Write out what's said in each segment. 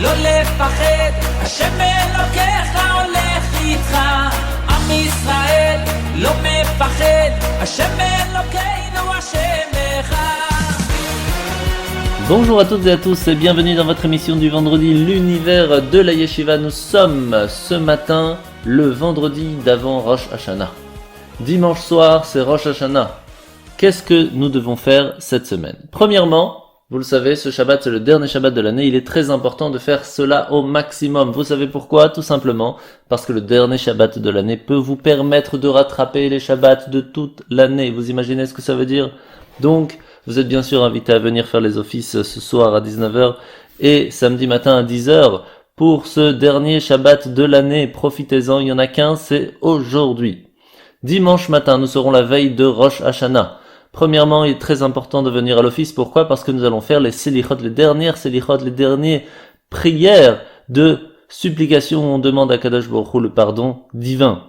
לא לפחד, השם אלוקיך הולך איתך. עם ישראל לא מפחד, השם אלוקינו השם אחד. Bonjour à toutes et à tous et bienvenue dans votre émission du vendredi, l'univers de la Yeshiva. Nous sommes ce matin le vendredi d'avant Rosh Hashanah. Dimanche soir, c'est Rosh Hashanah. Qu'est-ce que nous devons faire cette semaine ? Premièrement, vous le savez, ce Shabbat, c'est le dernier Shabbat de l'année. Il est très important de faire cela au maximum. Vous savez pourquoi ? Tout simplement parce que le dernier Shabbat de l'année peut vous permettre de rattraper les Shabbats de toute l'année. Vous imaginez ce que ça veut dire ? Donc, vous êtes bien sûr invité à venir faire les offices ce soir à 19h et samedi matin à 10h pour ce dernier Shabbat de l'année. Profitez-en, il n'y en a qu'un, c'est aujourd'hui. Dimanche matin, nous serons la veille de Rosh Hashanah. Premièrement, il est très important de venir à l'office. Pourquoi ? Parce que nous allons faire les selichot, les dernières prières de supplication où on demande à Kadosh Baruch Hu le pardon divin.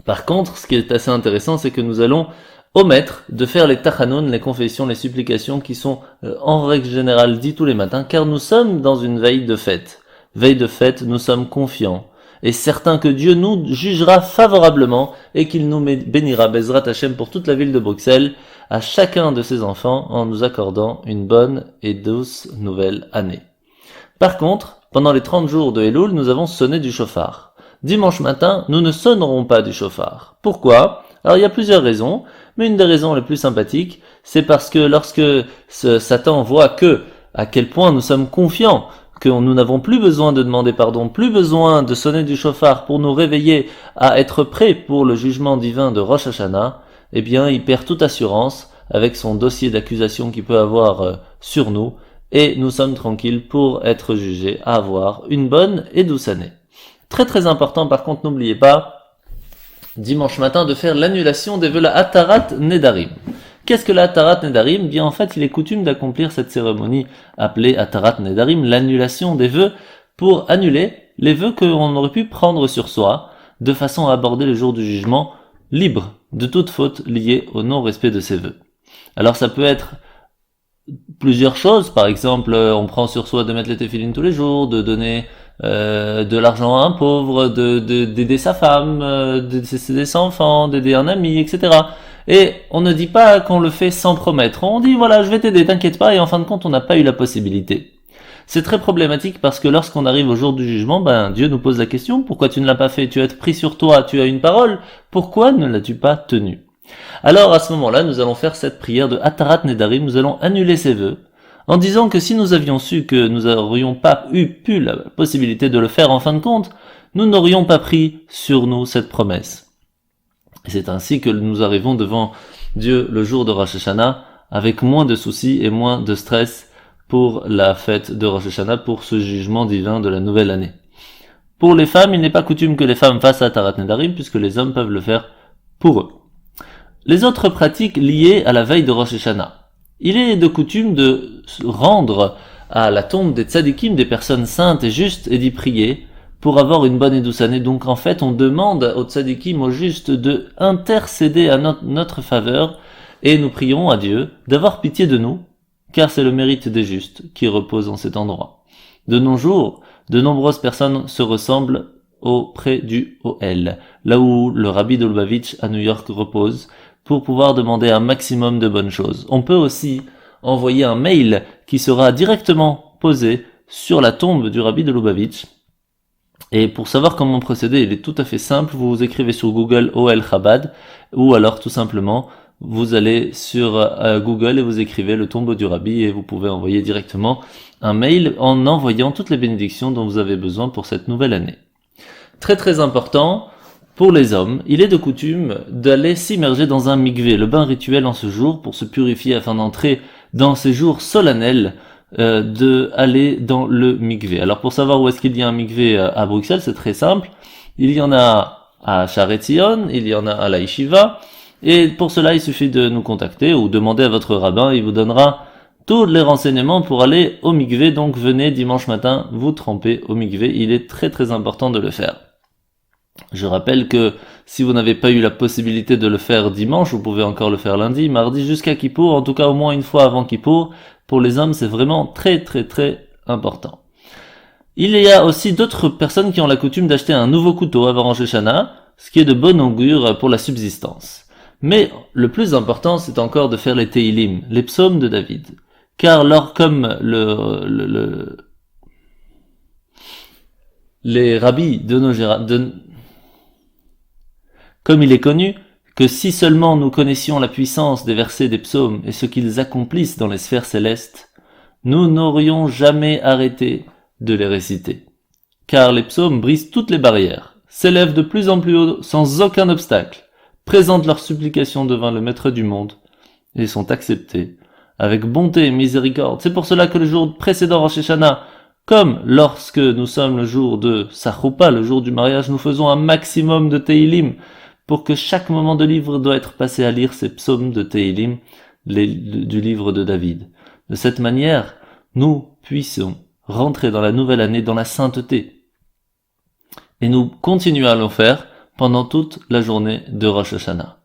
Par contre, ce qui est assez intéressant, c'est que nous allons omettre de faire les tachanoun, les confessions, les supplications qui sont en règle générale dites tous les matins, car nous sommes dans une veille de fête. Veille de fête, nous sommes confiants et certains que Dieu nous jugera favorablement et qu'il nous bénira Bezrat Hashem pour toute la ville de Bruxelles, à chacun de ses enfants en nous accordant une bonne et douce nouvelle année. Par contre, pendant les 30 jours de Elul, nous avons sonné du shofar. Dimanche matin, nous ne sonnerons pas du shofar. Pourquoi ? Alors il y a plusieurs raisons, mais une des raisons les plus sympathiques, c'est parce que lorsque Satan voit à quel point nous sommes confiants, que nous n'avons plus besoin de demander pardon, plus besoin de sonner du shofar pour nous réveiller à être prêts pour le jugement divin de Rosh Hashanah, eh bien il perd toute assurance avec son dossier d'accusation qu'il peut avoir sur nous, et nous sommes tranquilles pour être jugés à avoir une bonne et douce année. Très très important par contre, n'oubliez pas, dimanche matin, de faire l'annulation des vœux, la Atarat Nedarim. Qu'est-ce que la Atarat Nedarim ? Bien en fait, il est coutume d'accomplir cette cérémonie appelée Atarat Nedarim, l'annulation des vœux, pour annuler les vœux qu'on aurait pu prendre sur soi, de façon à aborder le jour du jugement libre de toute faute liée au non-respect de ces vœux. Alors ça peut être plusieurs choses, par exemple, on prend sur soi de mettre les téfilines tous les jours, de donner de l'argent à un pauvre, d'aider sa femme, d'aider ses enfants, d'aider un ami, etc. Et on ne dit pas qu'on le fait sans promettre. On dit voilà, je vais t'aider, t'inquiète pas, et en fin de compte, on n'a pas eu la possibilité. C'est très problématique parce que lorsqu'on arrive au jour du jugement, Dieu nous pose la question, pourquoi tu ne l'as pas fait ? Tu as pris sur toi, tu as une parole, pourquoi ne l'as-tu pas tenue ? Alors à ce moment-là, nous allons faire cette prière de Atarat Nedarim, nous allons annuler ces vœux, en disant que si nous avions su que nous n'aurions pas pu la possibilité de le faire en fin de compte, nous n'aurions pas pris sur nous cette promesse. Et c'est ainsi que nous arrivons devant Dieu le jour de Rosh Hashanah avec moins de soucis et moins de stress pour la fête de Rosh Hashanah, pour ce jugement divin de la nouvelle année. Pour les femmes, il n'est pas coutume que les femmes fassent Atarat Nedarim puisque les hommes peuvent le faire pour eux. Les autres pratiques liées à la veille de Rosh Hashanah. Il est de coutume de rendre à la tombe des tzadikim, des personnes saintes et justes, et d'y prier pour avoir une bonne et douce année. Donc en fait, on demande aux tzadikim, aux justes, de intercéder à notre faveur, et nous prions à Dieu d'avoir pitié de nous, car c'est le mérite des justes qui repose en cet endroit. De nos jours, de nombreuses personnes se ressemblent auprès du Ohel, là où le rabbi de Lubavitch à New York repose, pour pouvoir demander un maximum de bonnes choses. On peut aussi envoyer un mail qui sera directement posé sur la tombe du rabbi de Lubavitch. Et pour savoir comment procéder, il est tout à fait simple, vous écrivez sur Google Ohel Chabad, ou alors tout simplement, vous allez sur Google et vous écrivez le tombeau du rabbi et vous pouvez envoyer directement un mail en envoyant toutes les bénédictions dont vous avez besoin pour cette nouvelle année. Très très important, pour les hommes, il est de coutume d'aller s'immerger dans un mikvé, le bain rituel en ce jour, pour se purifier afin d'entrer dans ces jours solennels, d'aller dans le mikvé. Alors pour savoir où est-ce qu'il y a un mikvé à Bruxelles, c'est très simple. Il y en a à Sharet Zion, il y en a à la Yeshiva, et pour cela il suffit de nous contacter ou demander à votre rabbin, il vous donnera tous les renseignements pour aller au mikvé. Donc venez dimanche matin vous tremper au mikvé, il est très très important de le faire. Je rappelle que si vous n'avez pas eu la possibilité de le faire dimanche, vous pouvez encore le faire lundi, mardi, jusqu'à Kippour, en tout cas au moins une fois avant Kippour. Pour les hommes, c'est vraiment très très très important. Il y a aussi d'autres personnes qui ont la coutume d'acheter un nouveau couteau avant Rosh Hashanah, ce qui est de bon augure pour la subsistance. Mais le plus important, c'est encore de faire les Teilim, les psaumes de David. Car comme les rabbis de nos comme il est connu que si seulement nous connaissions la puissance des versets des psaumes et ce qu'ils accomplissent dans les sphères célestes, nous n'aurions jamais arrêté de les réciter. Car les psaumes brisent toutes les barrières, s'élèvent de plus en plus haut sans aucun obstacle, présentent leurs supplications devant le Maître du monde et sont acceptés avec bonté et miséricorde. C'est pour cela que le jour précédent Rosh Hashanah, comme lorsque nous sommes le jour de Sachupa, le jour du mariage, nous faisons un maximum de Teilim pour que chaque moment de livre doit être passé à lire ces psaumes de Teilim du livre de David. De cette manière, nous puissions rentrer dans la nouvelle année dans la sainteté. Et nous continuons à le faire pendant toute la journée de Rosh Hashanah.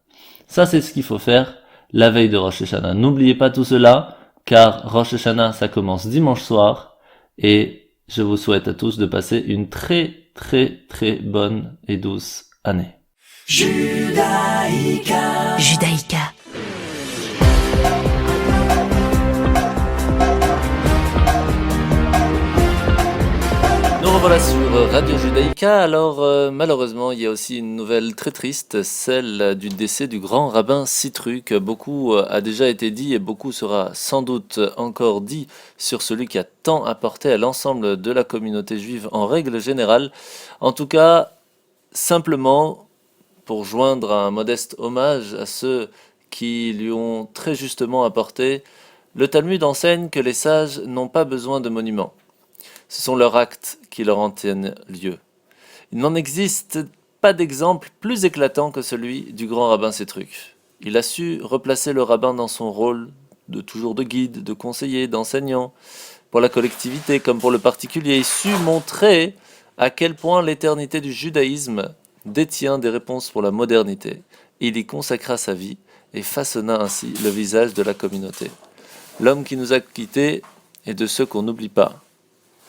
Ça, c'est ce qu'il faut faire la veille de Rosh Hashanah. N'oubliez pas tout cela, car Rosh Hashanah, ça commence dimanche soir, et je vous souhaite à tous de passer une très très très bonne et douce année. Judaïka. Nous revoilà sur Radio Judaïka. Alors malheureusement il y a aussi une nouvelle très triste, celle du décès du grand rabbin Sitruk. Beaucoup a déjà été dit et beaucoup sera sans doute encore dit sur celui qui a tant apporté à l'ensemble de la communauté juive en règle générale. En tout cas, simplement pour joindre un modeste hommage à ceux qui lui ont très justement apporté, le Talmud enseigne que les sages n'ont pas besoin de monuments. Ce sont leurs actes qui leur en tiennent lieu. Il n'en existe pas d'exemple plus éclatant que celui du grand rabbin Sitruk. Il a su replacer le rabbin dans son rôle de toujours de guide, de conseiller, d'enseignant, pour la collectivité comme pour le particulier. Il sut montrer à quel point l'éternité du judaïsme détient des réponses pour la modernité. Il y consacra sa vie et façonna ainsi le visage de la communauté. L'homme qui nous a quittés est de ceux qu'on n'oublie pas.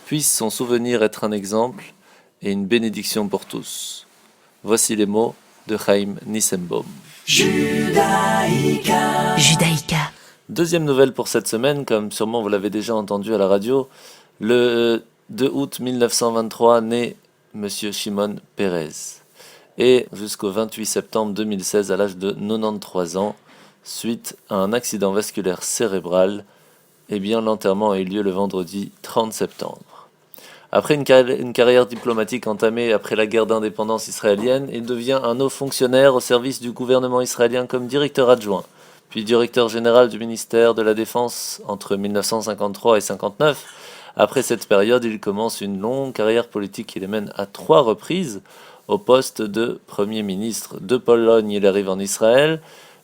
Puisse son souvenir être un exemple et une bénédiction pour tous. Voici les mots de Chaim Nissenbaum. Judaïka. Deuxième nouvelle pour cette semaine, comme sûrement vous l'avez déjà entendu à la radio, le 2 août 1923 naît Monsieur Shimon Peres. Et jusqu'au 28 septembre 2016, à l'âge de 93 ans, suite à un accident vasculaire cérébral, eh bien l'enterrement a eu lieu le vendredi 30 septembre. Après une carrière diplomatique entamée après la guerre d'indépendance israélienne, il devient un haut fonctionnaire au service du gouvernement israélien comme directeur adjoint, puis directeur général du ministère de la Défense entre 1953 et 1959. Après cette période, il commence une longue carrière politique qui les mène à 3 reprises au poste de Premier ministre de Pologne. Il arrive en Israël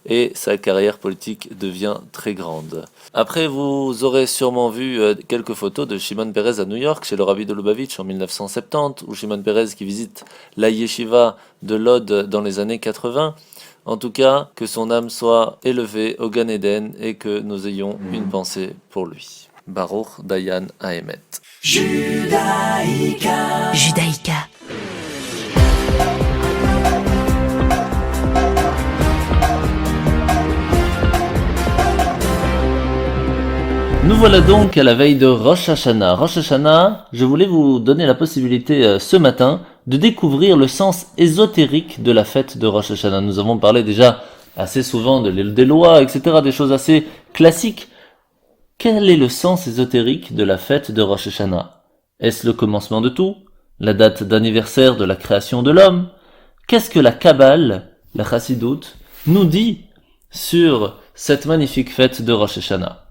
et sa carrière politique devient très grande. Après, vous aurez sûrement vu quelques photos de Shimon Peres à New York, chez le Rabbi de Lubavitch en 1970, ou Shimon Peres qui visite la yeshiva de Lod dans les années 80. En tout cas, que son âme soit élevée au Gan Eden et que nous ayons une pensée pour lui. Baruch Dayan Haemet. Judaïka. Nous voilà donc à la veille de Rosh Hashanah. Rosh Hashanah, je voulais vous donner la possibilité ce matin de découvrir le sens ésotérique de la fête de Rosh Hashanah. Nous avons parlé déjà assez souvent des lois, etc., des choses assez classiques. Quel est le sens ésotérique de la fête de Rosh Hashanah? Est-ce le commencement de tout? La date d'anniversaire de la création de l'homme? Qu'est-ce que la Kabbale, la Chassidoute, nous dit sur cette magnifique fête de Rosh Hashanah?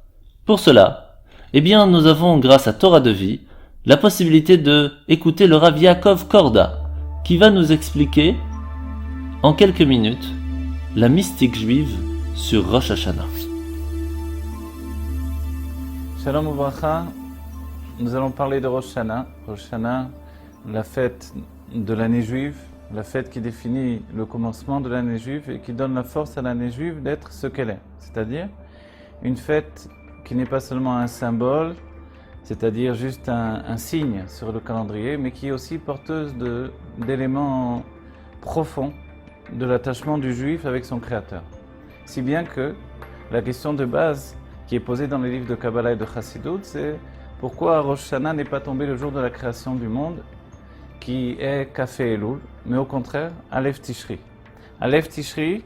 Pour cela, eh bien, nous avons, grâce à Torah de vie, la possibilité de écouter le Rav Yaakov Korda, qui va nous expliquer, en quelques minutes, la mystique juive sur Rosh Hashanah. Shalom Uvracha, nous allons parler de Rosh Hashanah. Rosh Hashanah, la fête de l'année juive, la fête qui définit le commencement de l'année juive et qui donne la force à l'année juive d'être ce qu'elle est. C'est-à-dire une fête qui n'est pas seulement un symbole, c'est-à-dire juste un signe sur le calendrier, mais qui est aussi porteuse d'éléments profonds de l'attachement du juif avec son créateur. Si bien que la question de base qui est posée dans les livres de Kabbalah et de Chassidut, c'est pourquoi Rosh Hashanah n'est pas tombé le jour de la création du monde, qui est Kafé Elul, mais au contraire, Aleph Tishri. Aleph Tishri,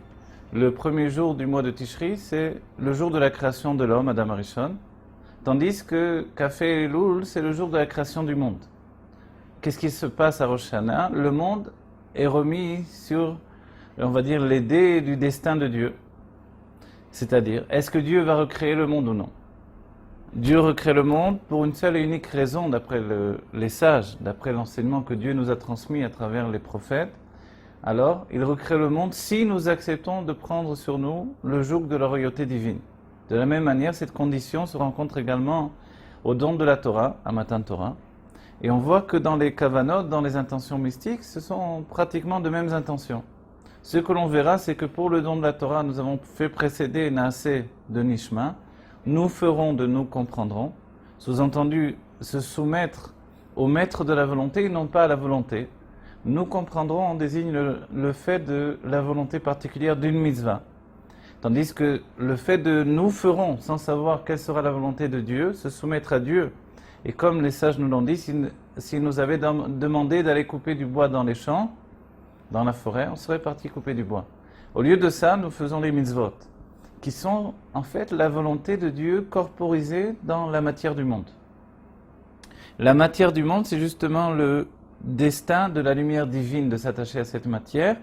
le premier jour du mois de Tishri, c'est le jour de la création de l'homme, Adam Arishon, tandis que Kafé Elul, c'est le jour de la création du monde. Qu'est-ce qui se passe à Rosh Hashanah? Le monde est remis sur, on va dire, les dés du destin de Dieu. C'est-à-dire, est-ce que Dieu va recréer le monde ou non? Dieu recrée le monde pour une seule et unique raison, d'après les sages, d'après l'enseignement que Dieu nous a transmis à travers les prophètes. Alors, il recrée le monde si nous acceptons de prendre sur nous le joug de la royauté divine. De la même manière, cette condition se rencontre également au don de la Torah, à Matan Torah. Et on voit que dans les kavanot, dans les intentions mystiques, ce sont pratiquement de mêmes intentions. Ce que l'on verra, c'est que pour le don de la Torah, nous avons fait précéder Naaseh de Nishma. Nous ferons de nous comprendrons. Sous-entendu, se soumettre au maître de la volonté et non pas à la volonté. Nous comprendrons, on désigne le fait de la volonté particulière d'une mitzvah. Tandis que le fait de nous ferons, sans savoir quelle sera la volonté de Dieu, se soumettre à Dieu. Et comme les sages nous l'ont dit, s'ils nous avaient demandé d'aller couper du bois dans les champs, dans la forêt, on serait parti couper du bois. Au lieu de ça, nous faisons les mitzvot, qui sont en fait la volonté de Dieu corporisée dans la matière du monde. La matière du monde, c'est justement le destin de la lumière divine de s'attacher à cette matière.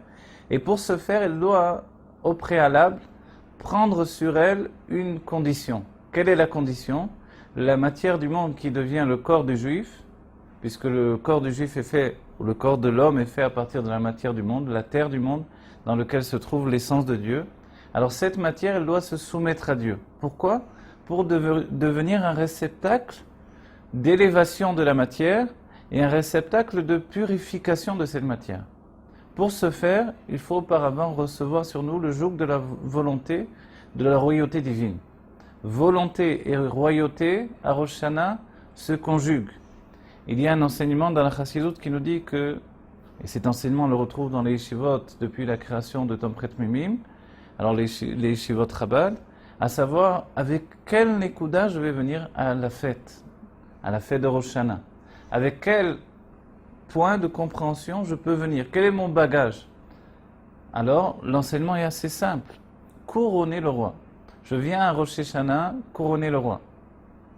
Et pour ce faire, elle doit, au préalable, prendre sur elle une condition. Quelle est la condition? La matière du monde qui devient le corps du juif, puisque le corps du juif est fait, ou le corps de l'homme est fait à partir de la matière du monde, la terre du monde, dans lequel se trouve l'essence de Dieu. Alors cette matière, elle doit se soumettre à Dieu. Pourquoi? Pour devenir un réceptacle d'élévation de la matière et un réceptacle de purification de cette matière. Pour ce faire, il faut auparavant recevoir sur nous le joug de la volonté, de la royauté divine. Volonté et royauté, à Rosh Hashanah, se conjuguent. Il y a un enseignement dans la Chassidut qui nous dit que, et cet enseignement on le retrouve dans les yeshivot depuis la création de Tomchet Mimim, alors les yeshivot Chabad, à savoir avec quel nekuda je vais venir à la fête de Rosh Hashanah. Avec quel point de compréhension je peux venir? Quel est mon bagage? Alors, l'enseignement est assez simple. Couronner le roi. Je viens à Rosh Hashanah couronner le roi.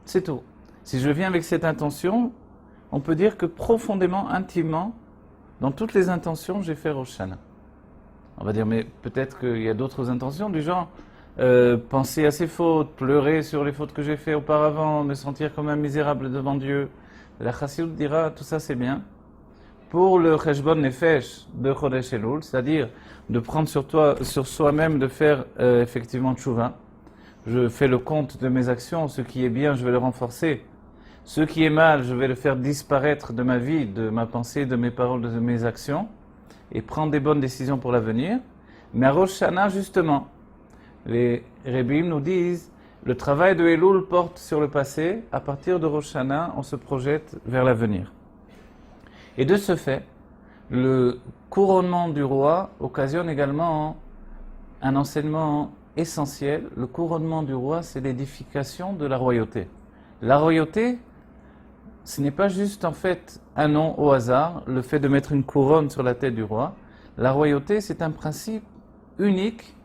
C'est tout. Si je viens avec cette intention, on peut dire que profondément, intimement, dans toutes les intentions, j'ai fait Rosh Hashanah. On va dire, mais peut-être qu'il y a d'autres intentions du genre penser à ses fautes, pleurer sur les fautes que j'ai faites auparavant, me sentir comme un misérable devant Dieu. La Chassidut dira, tout ça c'est bien. Pour le Cheshbon Nefesh de Chodesh Elul, c'est-à-dire de prendre sur soi-même, de faire effectivement tchouva. Je fais le compte de mes actions, ce qui est bien, je vais le renforcer. Ce qui est mal, je vais le faire disparaître de ma vie, de ma pensée, de mes paroles, de mes actions, et prendre des bonnes décisions pour l'avenir. Mais à Rosh Hashanah, justement, les Rebbeim nous disent, le travail de Elul porte sur le passé, à partir de Rosh Hashanah, on se projette vers l'avenir. Et de ce fait, le couronnement du roi occasionne également un enseignement essentiel. Le couronnement du roi, c'est l'édification de la royauté. La royauté, ce n'est pas juste en fait un nom au hasard, le fait de mettre une couronne sur la tête du roi. La royauté, c'est un principe unique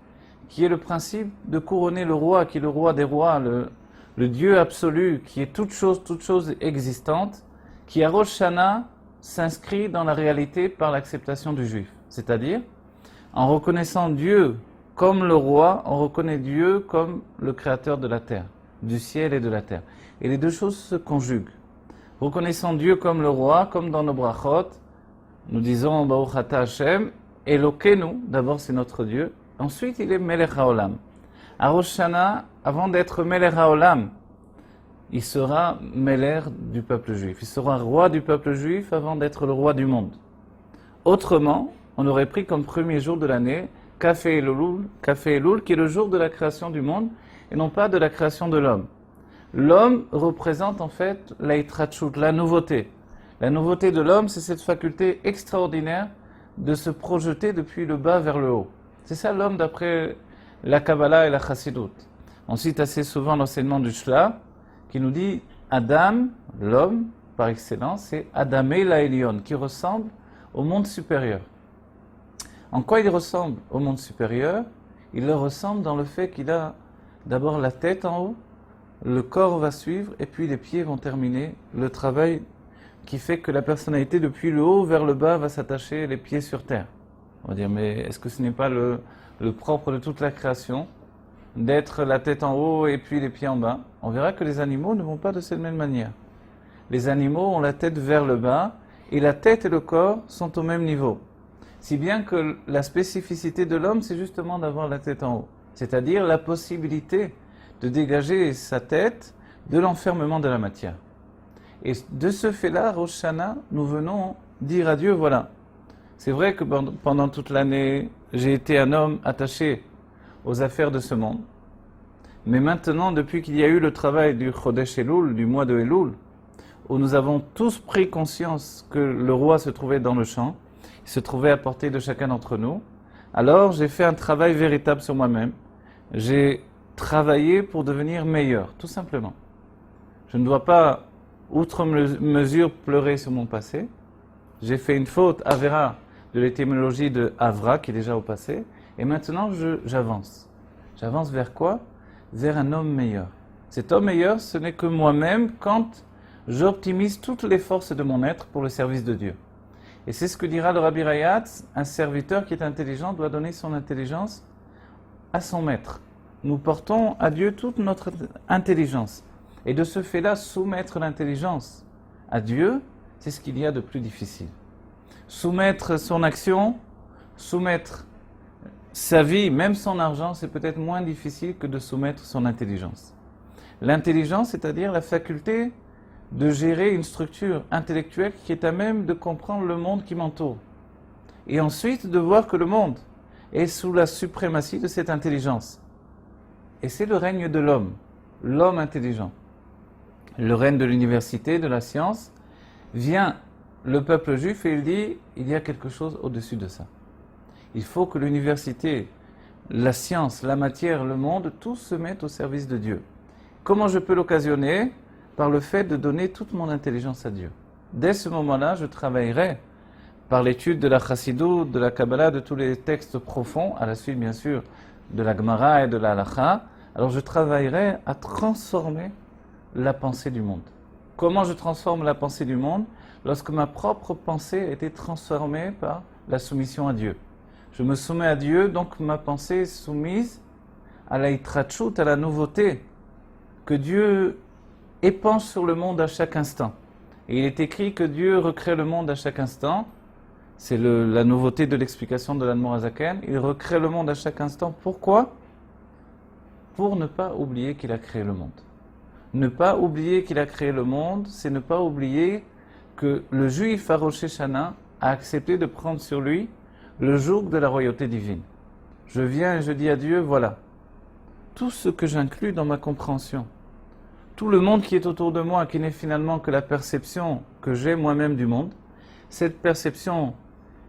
qui est le principe de couronner le roi, qui est le roi des rois, le Dieu absolu, qui est toute chose existante, qui à Rosh Hashanah s'inscrit dans la réalité par l'acceptation du juif. C'est-à-dire, en reconnaissant Dieu comme le roi, on reconnaît Dieu comme le créateur de la terre, du ciel et de la terre. Et les deux choses se conjuguent. Reconnaissant Dieu comme le roi, comme dans nos brachot, nous disons Baruch Ata Hashem, Elokeinu, d'abord c'est notre Dieu, ensuite il est Melech HaOlam. À Rosh Hashanah, avant d'être Melech HaOlam, il sera Melech du peuple juif. Il sera roi du peuple juif avant d'être le roi du monde. Autrement, on aurait pris comme premier jour de l'année Kafé Elul, qui est le jour de la création du monde et non pas de la création de l'homme. L'homme représente en fait l'Eitrachut, la nouveauté. La nouveauté de l'homme, c'est cette faculté extraordinaire de se projeter depuis le bas vers le haut. C'est ça l'homme d'après la Kabbalah et la Chassidut. On cite assez souvent l'enseignement du Shla qui nous dit Adam, l'homme par excellence, c'est Adamé Laelion, qui ressemble au monde supérieur. En quoi il ressemble au monde supérieur? Il le ressemble dans le fait qu'il a d'abord la tête en haut, le corps va suivre et puis les pieds vont terminer le travail qui fait que la personnalité depuis le haut vers le bas va s'attacher les pieds sur terre. On va dire, mais est-ce que ce n'est pas le propre de toute la création d'être la tête en haut et puis les pieds en bas? On verra que les animaux ne vont pas de cette même manière. Les animaux ont la tête vers le bas et la tête et le corps sont au même niveau. Si bien que la spécificité de l'homme, c'est justement d'avoir la tête en haut. C'est-à-dire la possibilité de dégager sa tête de l'enfermement de la matière. Et de ce fait-là, Rosh Hashanah, nous venons dire à Dieu, voilà, c'est vrai que pendant toute l'année, j'ai été un homme attaché aux affaires de ce monde. Mais maintenant, depuis qu'il y a eu le travail du Chodesh Elul, du mois de Elul, où nous avons tous pris conscience que le roi se trouvait dans le champ, il se trouvait à portée de chacun d'entre nous, alors j'ai fait un travail véritable sur moi-même. J'ai travaillé pour devenir meilleur, tout simplement. Je ne dois pas, outre mesure, pleurer sur mon passé. J'ai fait une faute, Avera, de l'étymologie de Avra, qui est déjà au passé, et maintenant j'avance. J'avance vers quoi? Vers un homme meilleur. Cet homme meilleur, ce n'est que moi-même quand j'optimise toutes les forces de mon être pour le service de Dieu. Et c'est ce que dira le Rabbi Rayatz, un serviteur qui est intelligent doit donner son intelligence à son maître. Nous portons à Dieu toute notre intelligence. Et de ce fait-là, soumettre l'intelligence à Dieu, c'est ce qu'il y a de plus difficile. Soumettre son action, soumettre sa vie, même son argent, c'est peut-être moins difficile que de soumettre son intelligence. L'intelligence, c'est-à-dire la faculté de gérer une structure intellectuelle qui est à même de comprendre le monde qui m'entoure. Et ensuite de voir que le monde est sous la suprématie de cette intelligence. Et c'est le règne de l'homme, l'homme intelligent. Le règne de l'université, de la science, vient le peuple juif et il dit, il y a quelque chose au-dessus de ça. Il faut que l'université, la science, la matière, le monde, tout se mette au service de Dieu. Comment je peux l'occasionner? Par le fait de donner toute mon intelligence à Dieu. Dès ce moment-là, je travaillerai par l'étude de la Chassidut, de la Kabbalah, de tous les textes profonds, à la suite bien sûr de la Gemara et de la Halacha. Alors je travaillerai à transformer la pensée du monde. Comment je transforme la pensée du monde? Lorsque ma propre pensée a été transformée par la soumission à Dieu. Je me soumets à Dieu, donc ma pensée est soumise à la Itrachut, à la nouveauté que Dieu épanche sur le monde à chaque instant. Et il est écrit que Dieu recrée le monde à chaque instant. C'est la nouveauté de l'explication de l'Admor HaZaken. Il recrée le monde à chaque instant. Pourquoi? Pour ne pas oublier qu'il a créé le monde. Ne pas oublier qu'il a créé le monde, c'est ne pas oublier que le juif à Rosh Hashanah a accepté de prendre sur lui le joug de la royauté divine. Je viens et je dis à Dieu, voilà, tout ce que j'inclus dans ma compréhension, tout le monde qui est autour de moi, qui n'est finalement que la perception que j'ai moi-même du monde, cette perception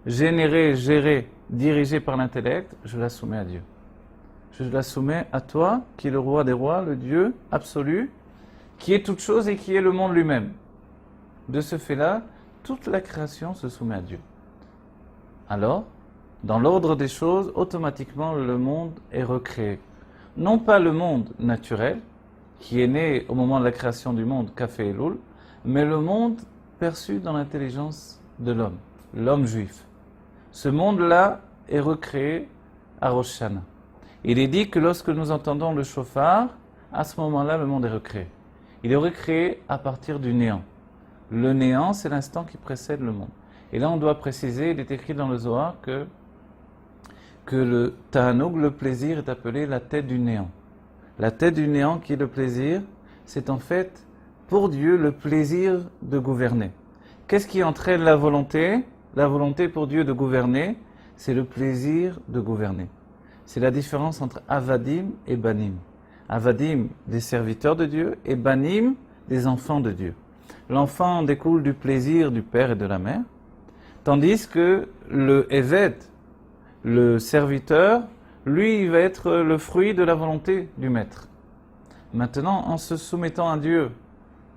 générée, gérée, dirigée par l'intellect, je la soumets à Dieu. Je la soumets à toi, qui est le roi des rois, le Dieu absolu, qui est toute chose et qui est le monde lui-même. De ce fait-là, toute la création se soumet à Dieu. Alors, dans l'ordre des choses, automatiquement le monde est recréé. Non pas le monde naturel, qui est né au moment de la création du monde, Kafé Elul, mais le monde perçu dans l'intelligence de l'homme, l'homme juif. Ce monde-là est recréé à Rosh Hashanah. Il est dit que lorsque nous entendons le shofar, à ce moment-là, le monde est recréé. Il est recréé à partir du néant. Le néant, c'est l'instant qui précède le monde. Et là, on doit préciser, il est écrit dans le Zohar que le ta'anoug, le plaisir, est appelé la tête du néant. La tête du néant qui est le plaisir, c'est en fait pour Dieu le plaisir de gouverner. Qu'est-ce qui entraîne la volonté? La volonté pour Dieu de gouverner, c'est le plaisir de gouverner. C'est la différence entre avadim et banim. Avadim, des serviteurs de Dieu, et Banim, des enfants de Dieu. L'enfant découle du plaisir du père et de la mère, tandis que le Eved, le serviteur, lui, il va être le fruit de la volonté du maître. Maintenant, en se soumettant à Dieu,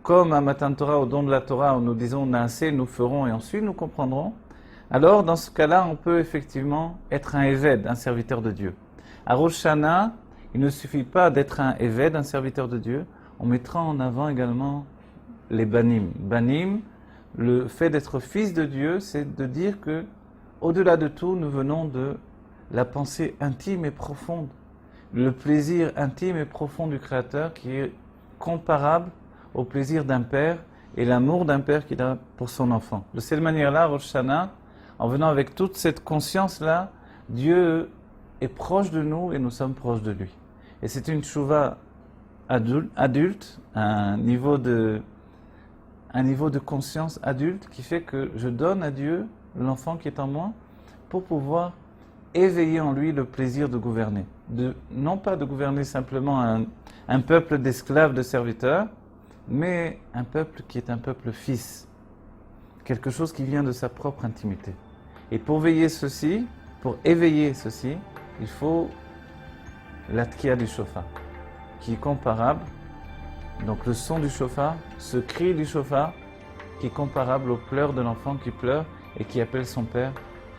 comme à Matan Torah, au don de la Torah, où nous disons Naaseh, nous ferons et ensuite nous comprendrons, alors dans ce cas-là, on peut effectivement être un Eved, un serviteur de Dieu. À Rosh Hashanah, il ne suffit pas d'être un Eved, un serviteur de Dieu, on mettra en avant également les Banim. Banim, le fait d'être fils de Dieu, c'est de dire que, au-delà de tout, nous venons de la pensée intime et profonde, le plaisir intime et profond du Créateur qui est comparable au plaisir d'un père et l'amour d'un père qu'il a pour son enfant. De cette manière-là, Rosh Hashanah, en venant avec toute cette conscience-là, Dieu est proche de nous et nous sommes proches de lui. Et c'est une tchouva adulte, un niveau de conscience adulte qui fait que je donne à Dieu l'enfant qui est en moi pour pouvoir éveiller en lui le plaisir de gouverner. Non pas de gouverner simplement un peuple d'esclaves, de serviteurs, mais un peuple qui est un peuple fils. Quelque chose qui vient de sa propre intimité. Et pour éveiller ceci, il faut la tkia du shofar, qui est comparable, donc le son du shofar, ce cri du shofar, qui est comparable aux pleurs de l'enfant qui pleure et qui appelle son père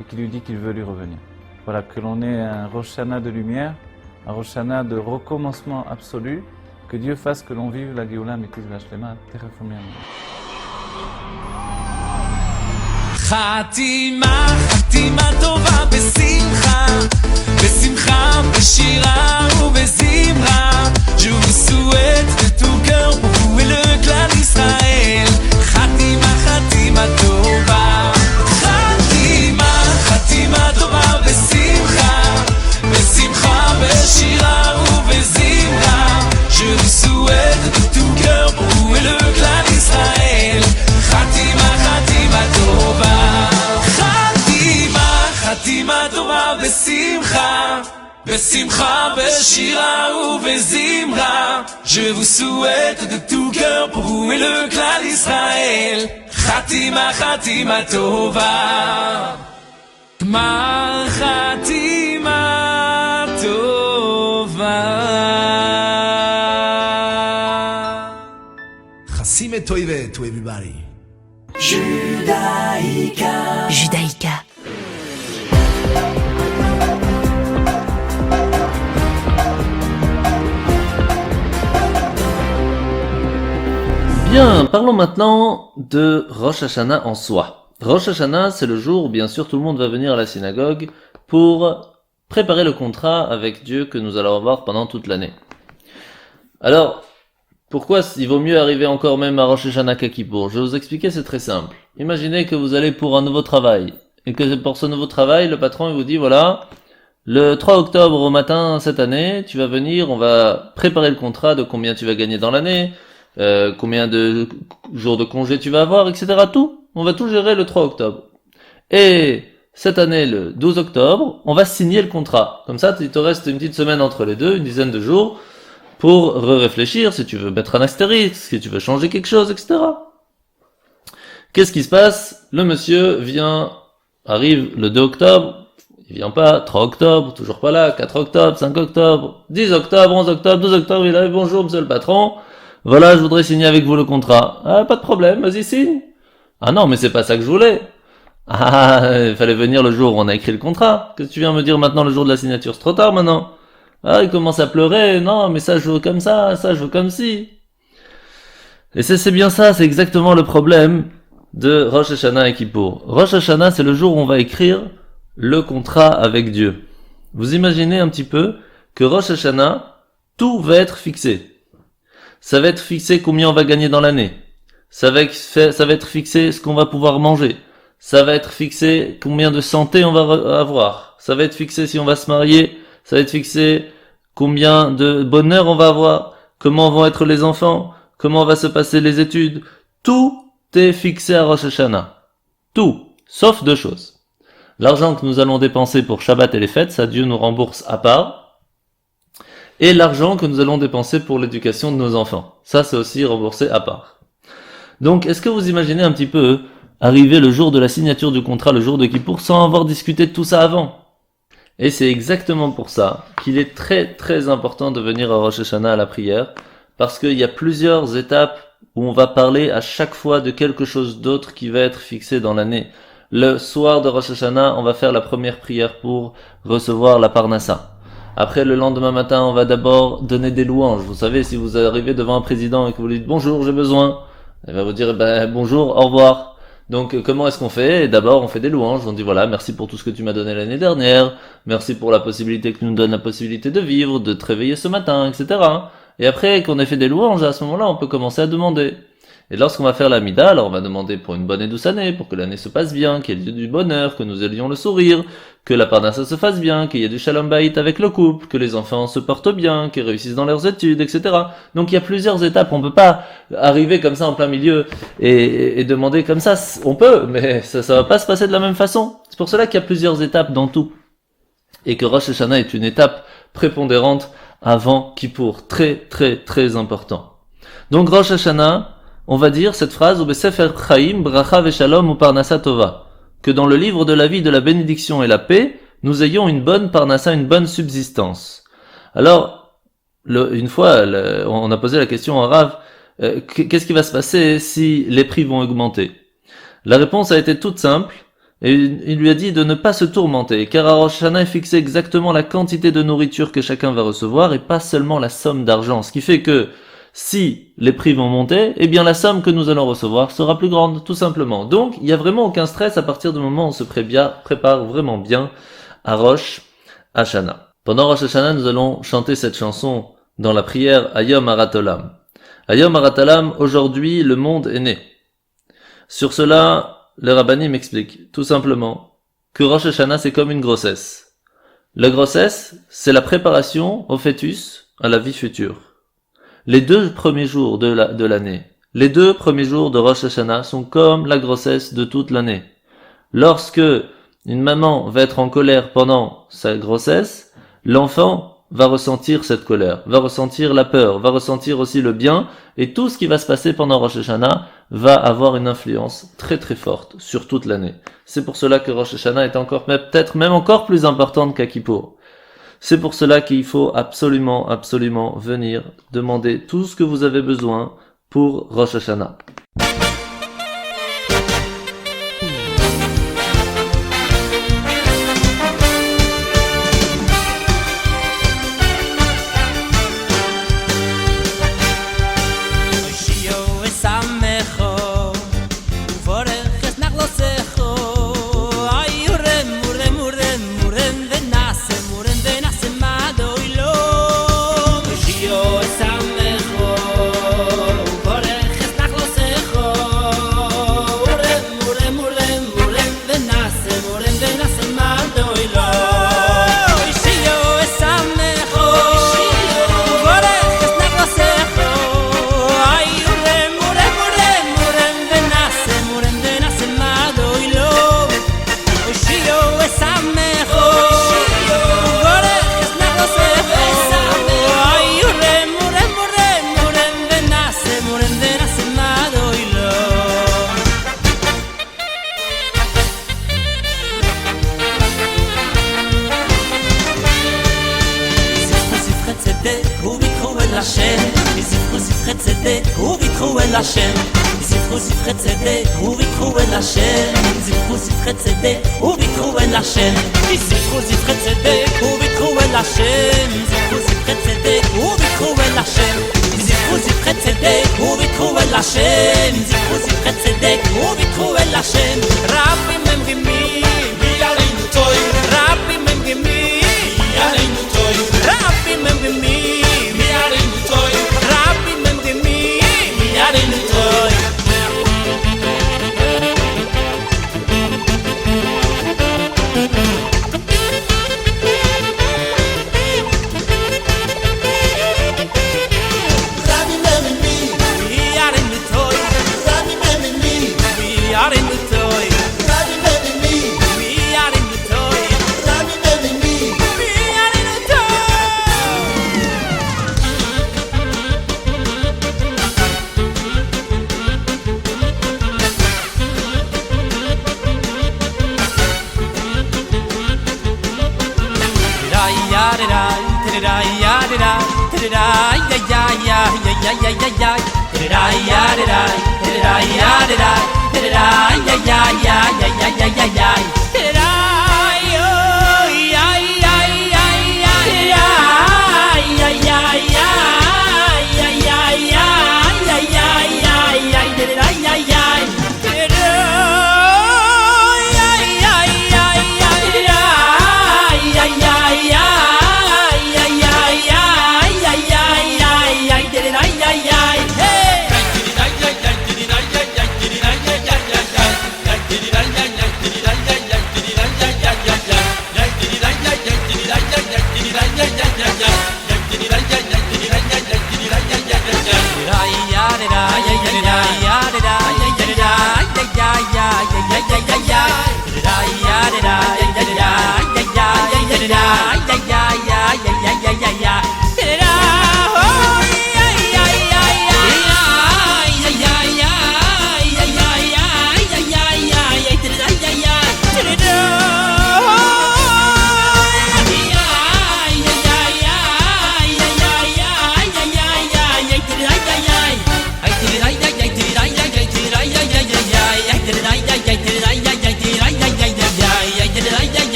et qui lui dit qu'il veut lui revenir. Voilà, que l'on ait un Rosh Hashanah de lumière, un Rosh Hashanah de recommencement absolu, que Dieu fasse que l'on vive la Géoula Mitis Vashlema, Terefomia. חתימה, חתימה טובה בשמחה, בשמחה, בשירה ובזמרה. Je vous souhaite de tout cœur pour vous et le clan d'Israël. חתימה, חתימה טובה. חתימה, חתימה טובה בשמחה, בשמחה, בשירה ובזמרה. Je vous souhaite de tout cœur pour vous et le clan d'Israël. חתימה, חתימה טובה. חתימה טובה בשמחה, בשמחה, בשירה ובזמרה. Je vous souhaite de tout cœur pour vous et le clan d'Israël. חתימה, חתימה טובה. גמר חתימה טובה. חסימה טובה to everybody. Judaïka. Bien, parlons maintenant de Rosh Hashanah en soi. Rosh Hashanah, c'est le jour où bien sûr tout le monde va venir à la synagogue pour préparer le contrat avec Dieu que nous allons avoir pendant toute l'année. Alors, pourquoi il vaut mieux arriver encore même à Rosh Hashanah qu'à Kippour? Je vais vous expliquer, c'est très simple. Imaginez que vous allez pour un nouveau travail, et que pour ce nouveau travail, le patron il vous dit, voilà, le 3 octobre au matin cette année, tu vas venir, on va préparer le contrat de combien tu vas gagner dans l'année, combien de jours de congé tu vas avoir, etc. Tout, on va tout gérer le 3 octobre. Et cette année, le 12 octobre, on va signer le contrat. Comme ça, il te reste une petite semaine entre les deux, une dizaine de jours, pour réfléchir si tu veux mettre un astérisque, si tu veux changer quelque chose, etc. Qu'est-ce qui se passe? Le monsieur arrive le 2 octobre, il vient pas, 3 octobre, toujours pas là, 4 octobre, 5 octobre, 10 octobre, 11 octobre, 12 octobre, il arrive, bonjour monsieur le patron, voilà, je voudrais signer avec vous le contrat. Ah, pas de problème, vas-y signe. Ah non, mais c'est pas ça que je voulais. Ah, il fallait venir le jour où on a écrit le contrat. Qu'est-ce que tu viens me dire maintenant le jour de la signature? C'est trop tard maintenant. Ah, il commence à pleurer, non, mais ça je veux comme ça je veux comme ci. Et c'est bien ça, c'est exactement le problème de Rosh Hashanah et Kippour. Rosh Hashanah, c'est le jour où on va écrire le contrat avec Dieu. Vous imaginez un petit peu que Rosh Hashanah, tout va être fixé. Ça va être fixé combien on va gagner dans l'année. Ça va être fixé ce qu'on va pouvoir manger. Ça va être fixé combien de santé on va avoir. Ça va être fixé si on va se marier. Ça va être fixé combien de bonheur on va avoir. Comment vont être les enfants. Comment va se passer les études. Tout est fixé à Rosh Hashanah. Tout. Sauf deux choses. L'argent que nous allons dépenser pour Shabbat et les fêtes, ça Dieu nous rembourse à part. et l'argent que nous allons dépenser pour l'éducation de nos enfants. Ça, c'est aussi remboursé à part. Donc, est-ce que vous imaginez un petit peu arriver le jour de la signature du contrat, le jour de Kippour, sans avoir discuté de tout ça avant? Et c'est exactement pour ça qu'il est très très important de venir à Rosh Hashanah à la prière, parce qu'il y a plusieurs étapes où on va parler à chaque fois de quelque chose d'autre qui va être fixé dans l'année. Le soir de Rosh Hashanah, on va faire la première prière pour recevoir la Parnassa. Après, le lendemain matin, on va d'abord donner des louanges. Vous savez, si vous arrivez devant un président et que vous lui dites « Bonjour, j'ai besoin », il va vous dire « Bonjour, au revoir ». Donc, comment est-ce qu'on fait? D'abord, on fait des louanges. On dit voilà, merci pour tout ce que tu m'as donné l'année dernière. Merci pour la possibilité que tu nous donnes la possibilité de vivre, de te réveiller ce matin, etc. Et après qu'on ait fait des louanges, à ce moment-là, on peut commencer à demander. Et lorsqu'on va faire la Mida, alors on va demander pour une bonne et douce année, pour que l'année se passe bien, qu'il y ait du bonheur, que nous ayons le sourire, que la Parnassa se fasse bien, qu'il y ait du Shalom Bayit avec le couple, que les enfants se portent bien, qu'ils réussissent dans leurs études, etc. Donc il y a plusieurs étapes, on peut pas arriver comme ça en plein milieu et demander comme ça, on peut, mais ça va pas se passer de la même façon. C'est pour cela qu'il y a plusieurs étapes dans tout. Et que Rosh Hashanah est une étape prépondérante avant Kippour. Très, très, très important. Donc Rosh Hashanah, on va dire cette phrase, Sefer Chaim, Bracha Veshalom ou Parnassa Tova, que dans le livre de la vie, de la bénédiction et la paix, nous ayons une bonne Parnassa, une bonne subsistance. Alors, une fois, on a posé la question à Rav, qu'est-ce qui va se passer si les prix vont augmenter? La réponse a été toute simple, et il lui a dit de ne pas se tourmenter, car à Rosh Hashanah est fixé exactement la quantité de nourriture que chacun va recevoir, et pas seulement la somme d'argent, ce qui fait que si les prix vont monter, eh bien la somme que nous allons recevoir sera plus grande, tout simplement. Donc, il n'y a vraiment aucun stress à partir du moment où on se prépare vraiment bien à Rosh Hashanah. Pendant Rosh Hashanah, nous allons chanter cette chanson dans la prière Hayom Harat Olam. Hayom Harat Olam, aujourd'hui le monde est né. Sur cela, le Rabbani m'explique tout simplement que Rosh Hashanah c'est comme une grossesse. La grossesse, c'est la préparation au fœtus à la vie future. Les 2 premiers jours de l'année, les 2 premiers jours de Rosh Hashanah sont comme la grossesse de toute l'année. Lorsque une maman va être en colère pendant sa grossesse, l'enfant va ressentir cette colère, va ressentir la peur, va ressentir aussi le bien, et tout ce qui va se passer pendant Rosh Hashanah va avoir une influence très très forte sur toute l'année. C'est pour cela que Rosh Hashanah est peut-être même encore plus importante qu'à Kippour. C'est pour cela qu'il faut absolument venir demander tout ce que vous avez besoin pour Rosh Hashanah.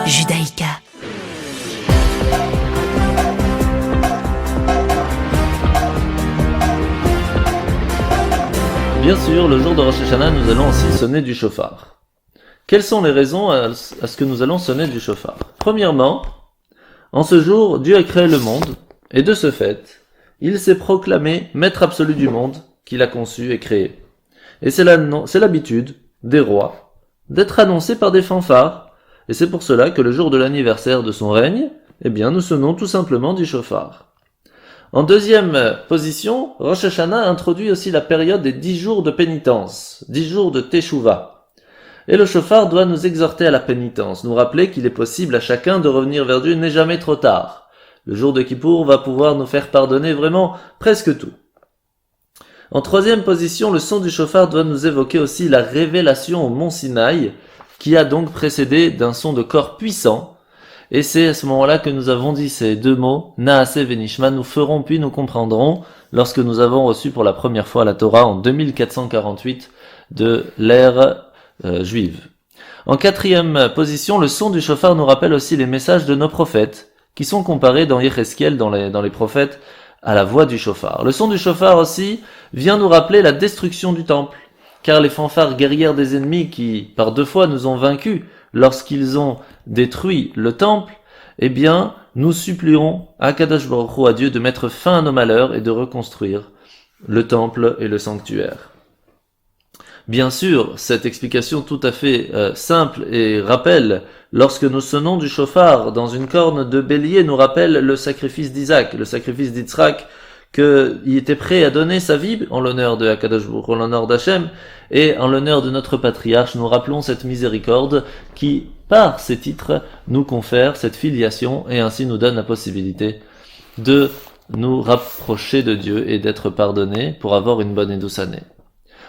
Judaïka. Bien sûr, le jour de Rosh Hashanah, nous allons aussi sonner du shofar. Quelles sont les raisons à ce que nous allons sonner du shofar? Premièrement, en ce jour, Dieu a créé le monde, et de ce fait, il s'est proclamé maître absolu du monde qu'il a conçu et créé. Et c'est l'habitude des rois d'être annoncés par des fanfares, et c'est pour cela que le jour de l'anniversaire de son règne, eh bien, nous sonnons tout simplement du shofar. En deuxième position, Rosh Hashanah introduit aussi la période des 10 jours de pénitence, 10 jours de Teshuvah. Et le shofar doit nous exhorter à la pénitence, nous rappeler qu'il est possible à chacun de revenir vers Dieu, n'est jamais trop tard. Le jour de Kippour va pouvoir nous faire pardonner vraiment presque tout. En troisième position, le son du shofar doit nous évoquer aussi la révélation au mont Sinaï, qui a donc précédé d'un son de corps puissant. Et c'est à ce moment-là que nous avons dit ces deux mots, Naase Venishma, nous ferons puis nous comprendrons, lorsque nous avons reçu pour la première fois la Torah en 2448 de l'ère juive. En quatrième position, le son du shofar nous rappelle aussi les messages de nos prophètes, qui sont comparés dans Yecheskel, dans les prophètes, à la voix du shofar. Le son du shofar aussi vient nous rappeler la destruction du temple, car les fanfares guerrières des ennemis qui, par 2 fois, nous ont vaincus lorsqu'ils ont détruit le temple, eh bien, nous supplierons à Kadosh Baruch Hu, à Dieu, de mettre fin à nos malheurs et de reconstruire le temple et le sanctuaire. Bien sûr, cette explication tout à fait simple et rappelle, lorsque nous sonnons du shofar dans une corne de bélier, nous rappelle le sacrifice d'Isaac, le sacrifice d'Yitzhak, qu'il était prêt à donner sa vie en l'honneur de Akadosh Baruch Hu, en l'honneur d'Hachem, et en l'honneur de notre patriarche, nous rappelons cette miséricorde qui, par ces titres, nous confère cette filiation et ainsi nous donne la possibilité de nous rapprocher de Dieu et d'être pardonnés pour avoir une bonne et douce année.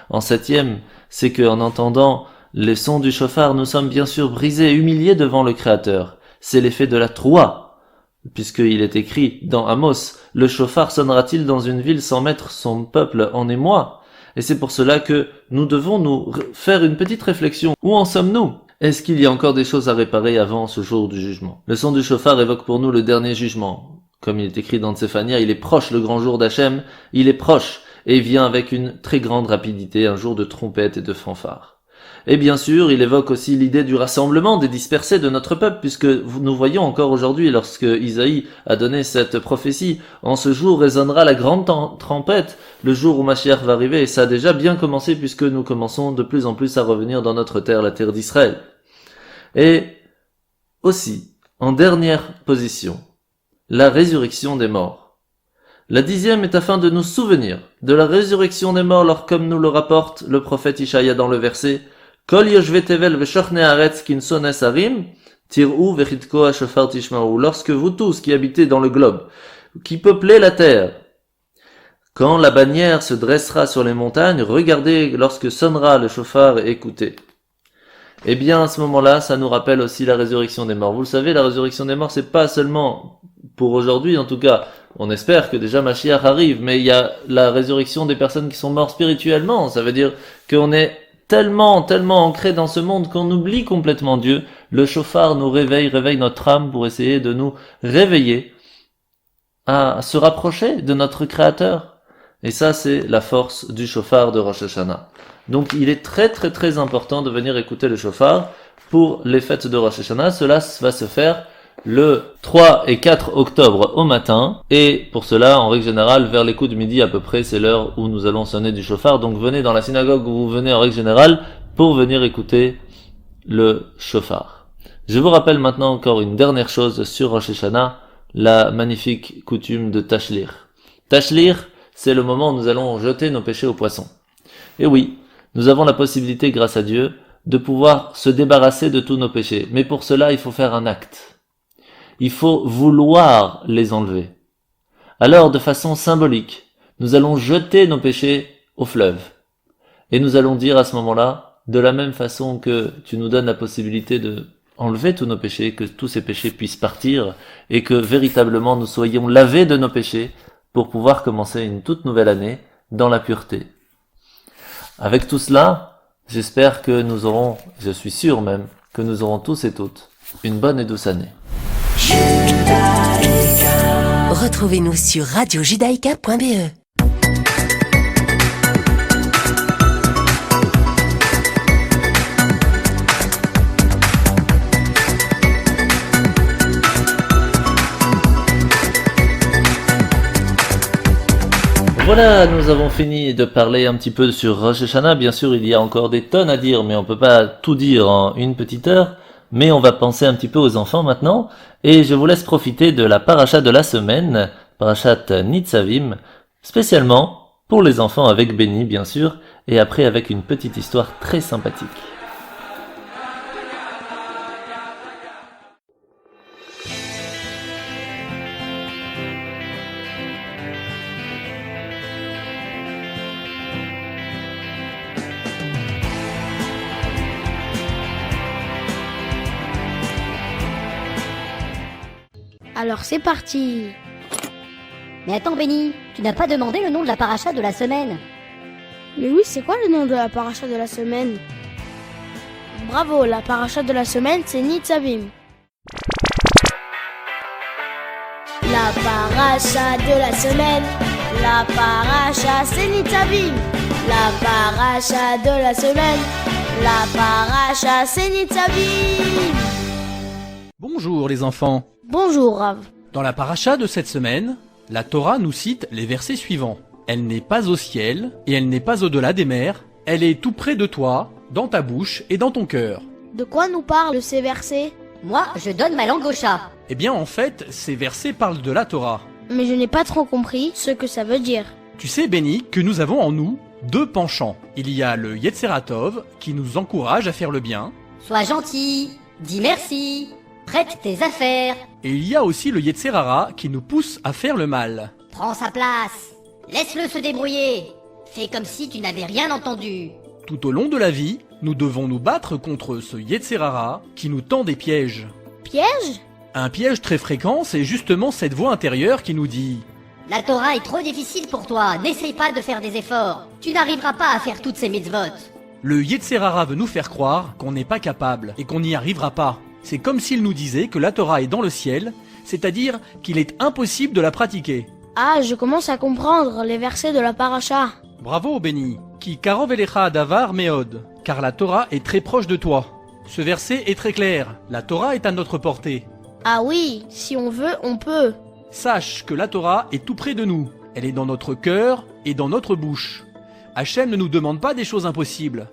En septième, c'est qu'en entendant les sons du shofar, nous sommes bien sûr brisés et humiliés devant le Créateur. C'est l'effet de la Troua, puisqu'il est écrit dans Amos, « Le shofar sonnera-t-il dans une ville sans mettre son peuple en émoi ?» Et c'est pour cela que nous devons nous faire une petite réflexion. Où en sommes-nous? Est-ce qu'il y a encore des choses à réparer avant ce jour du jugement? Le son du shofar évoque pour nous le dernier jugement. Comme il est écrit dans Tsephania, il est proche le grand jour d'Hachem, il est proche, et vient avec une très grande rapidité, un jour de trompette et de fanfare. Et bien sûr, il évoque aussi l'idée du rassemblement des dispersés de notre peuple, puisque nous voyons encore aujourd'hui, lorsque Isaïe a donné cette prophétie, en ce jour résonnera la grande trompette, le jour où Mashiach va arriver, et ça a déjà bien commencé, puisque nous commençons de plus en plus à revenir dans notre terre, la terre d'Israël. Et aussi, en dernière position, la résurrection des morts. La 10e est afin de nous souvenir de la résurrection des morts, comme nous le rapporte le prophète Ishaïa dans le verset Kol yoshve tevel veshorne haaretz kinson esarim, tir'u vechitko hashofar tishma'u. Lorsque vous tous qui habitez dans le globe, qui peuplez la terre, Quand la bannière se dressera sur les montagnes, regardez lorsque sonnera le shofar et écoutez. Eh bien, à ce moment-là, ça nous rappelle aussi la résurrection des morts. Vous le savez, la résurrection des morts, c'est pas seulement pour aujourd'hui, en tout cas. On espère que déjà Mashiach arrive, mais il y a la résurrection des personnes qui sont mortes spirituellement. Ça veut dire qu'on est tellement ancré dans ce monde qu'on oublie complètement Dieu. Le shofar nous réveille notre âme pour essayer de nous réveiller à se rapprocher de notre Créateur. Et ça, c'est la force du shofar de Rosh Hashanah. Donc, il est très important de venir écouter le shofar pour les fêtes de Rosh Hashanah. Cela va se faire le 3 et 4 octobre au matin. Et pour cela, en règle générale, vers les coups de midi à peu près, c'est l'heure où nous allons sonner du shofar. Donc, venez dans la synagogue où vous venez en règle générale pour venir écouter le shofar. Je vous rappelle maintenant encore une dernière chose sur Rosh Hashanah, la magnifique coutume de Tashlir. Tashlir, c'est le moment où nous allons jeter nos péchés aux poissons. Et oui, nous avons la possibilité, grâce à Dieu, de pouvoir se débarrasser de tous nos péchés. Mais pour cela, il faut faire un acte. Il faut vouloir les enlever. Alors, de façon symbolique, nous allons jeter nos péchés au fleuve. Et nous allons dire à ce moment-là, de la même façon que tu nous donnes la possibilité de enlever tous nos péchés, que tous ces péchés puissent partir, et que véritablement nous soyons lavés de nos péchés, pour pouvoir commencer une toute nouvelle année dans la pureté. Avec tout cela, j'espère que nous aurons, je suis sûr même, que nous aurons tous et toutes une bonne et douce année. Retrouvez-nous sur radiojudaïka.be. Voilà, nous avons fini de parler un petit peu sur Rosh Hashanah. Bien sûr, il y a encore des tonnes à dire, mais on peut pas tout dire en une petite heure. Mais on va penser un petit peu aux enfants maintenant. Et je vous laisse profiter de la paracha de la semaine, parachat Nitzavim, spécialement pour les enfants avec Benny, bien sûr, et après avec une petite histoire très sympathique. Alors c'est parti. Mais attends Benny, tu n'as pas demandé le nom de la paracha de la semaine. Mais oui, c'est quoi le nom de la paracha de la semaine? Bravo, la paracha de la semaine, c'est Nitzavim. La paracha de la semaine, la paracha, c'est Nitzavim. La paracha de la semaine, la paracha, c'est Nitzavim. Bonjour les enfants. Bonjour Rav. Dans la paracha de cette semaine, la Torah nous cite les versets suivants. Elle n'est pas au ciel et elle n'est pas au-delà des mers, elle est tout près de toi, dans ta bouche et dans ton cœur. De quoi nous parlent ces versets? Moi, je donne ma langue au chat. Eh bien en fait, ces versets parlent de la Torah. Mais je n'ai pas trop compris ce que ça veut dire. Tu sais Benny que nous avons en nous deux penchants. Il y a le Yetzeratov qui nous encourage à faire le bien. Sois gentil, dis merci, prête tes affaires. Et il y a aussi le Yetzerara qui nous pousse à faire le mal. Prends sa place, laisse-le se débrouiller. Fais comme si tu n'avais rien entendu. Tout au long de la vie, nous devons nous battre contre ce Yetzerara qui nous tend des pièges. Piège? Un piège très fréquent, c'est justement cette voix intérieure qui nous dit « La Torah est trop difficile pour toi, n'essaye pas de faire des efforts. Tu n'arriveras pas à faire toutes ces mitzvot. » Le Yetzerara veut nous faire croire qu'on n'est pas capable et qu'on n'y arrivera pas. C'est comme s'il nous disait que la Torah est dans le ciel, c'est-à-dire qu'il est impossible de la pratiquer. Ah, je commence à comprendre les versets de la paracha. Bravo Benny, qui karov elecha davar meod, car la Torah est très proche de toi. Ce verset est très clair, la Torah est à notre portée. Ah oui, si on veut, on peut. Sache que la Torah est tout près de nous, elle est dans notre cœur et dans notre bouche. Hachem ne nous demande pas des choses impossibles.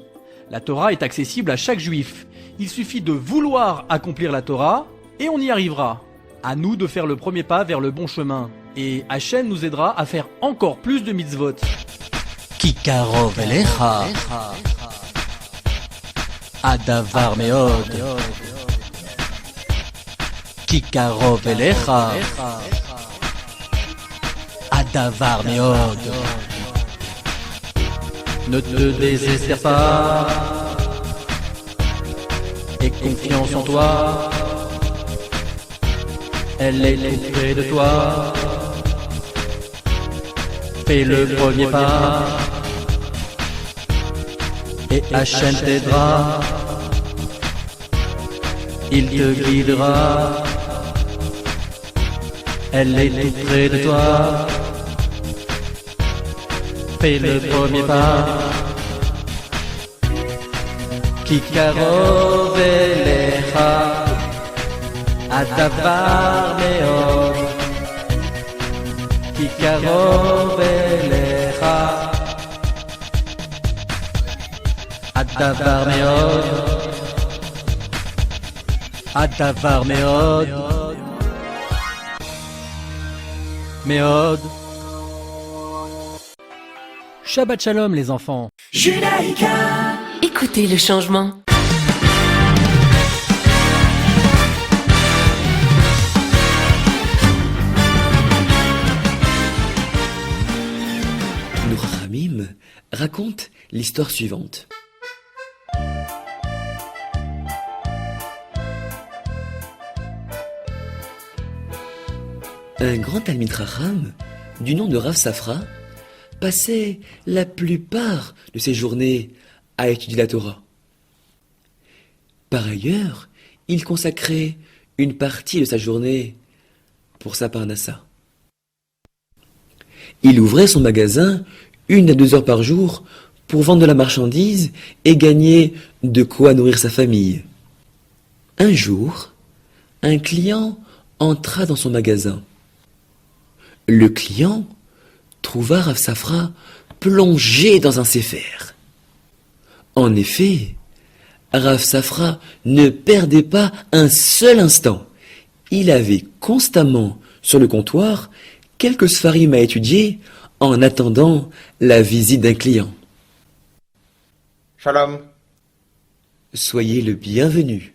La Torah est accessible à chaque juif. Il suffit de vouloir accomplir la Torah et on y arrivera. À nous de faire le premier pas vers le bon chemin. Et Hachem nous aidera à faire encore plus de mitzvot. Ki karov elecha adavar meod. Ki karov elecha Adavar Meod. Ne te désespère pas, aie confiance en toi, elle est tout près de toi. Fais le premier pas et Hachem t'aidera, il te guidera, elle est tout près de toi. Fais le premier pas. Ki karov elecha adavar meod. Ki karov elecha adavar meod. Adavar meod. Meod. Shabbat Shalom les enfants. Écoutez le changement. Nos Chachamim raconte l'histoire suivante. Un grand Talmid Chacham, du nom de Rav Safra, passait la plupart de ses journées à étudier la Torah. Par ailleurs, il consacrait une partie de sa journée pour sa parnassa. Il ouvrait son magasin 1 à 2 heures par jour pour vendre de la marchandise et gagner de quoi nourrir sa famille. Un jour, un client entra dans son magasin. Le client trouva Rav Safra plongé dans un séfer. En effet, Rav Safra ne perdait pas un seul instant. Il avait constamment sur le comptoir quelques sfarim à étudier en attendant la visite d'un client. Shalom. Soyez le bienvenu.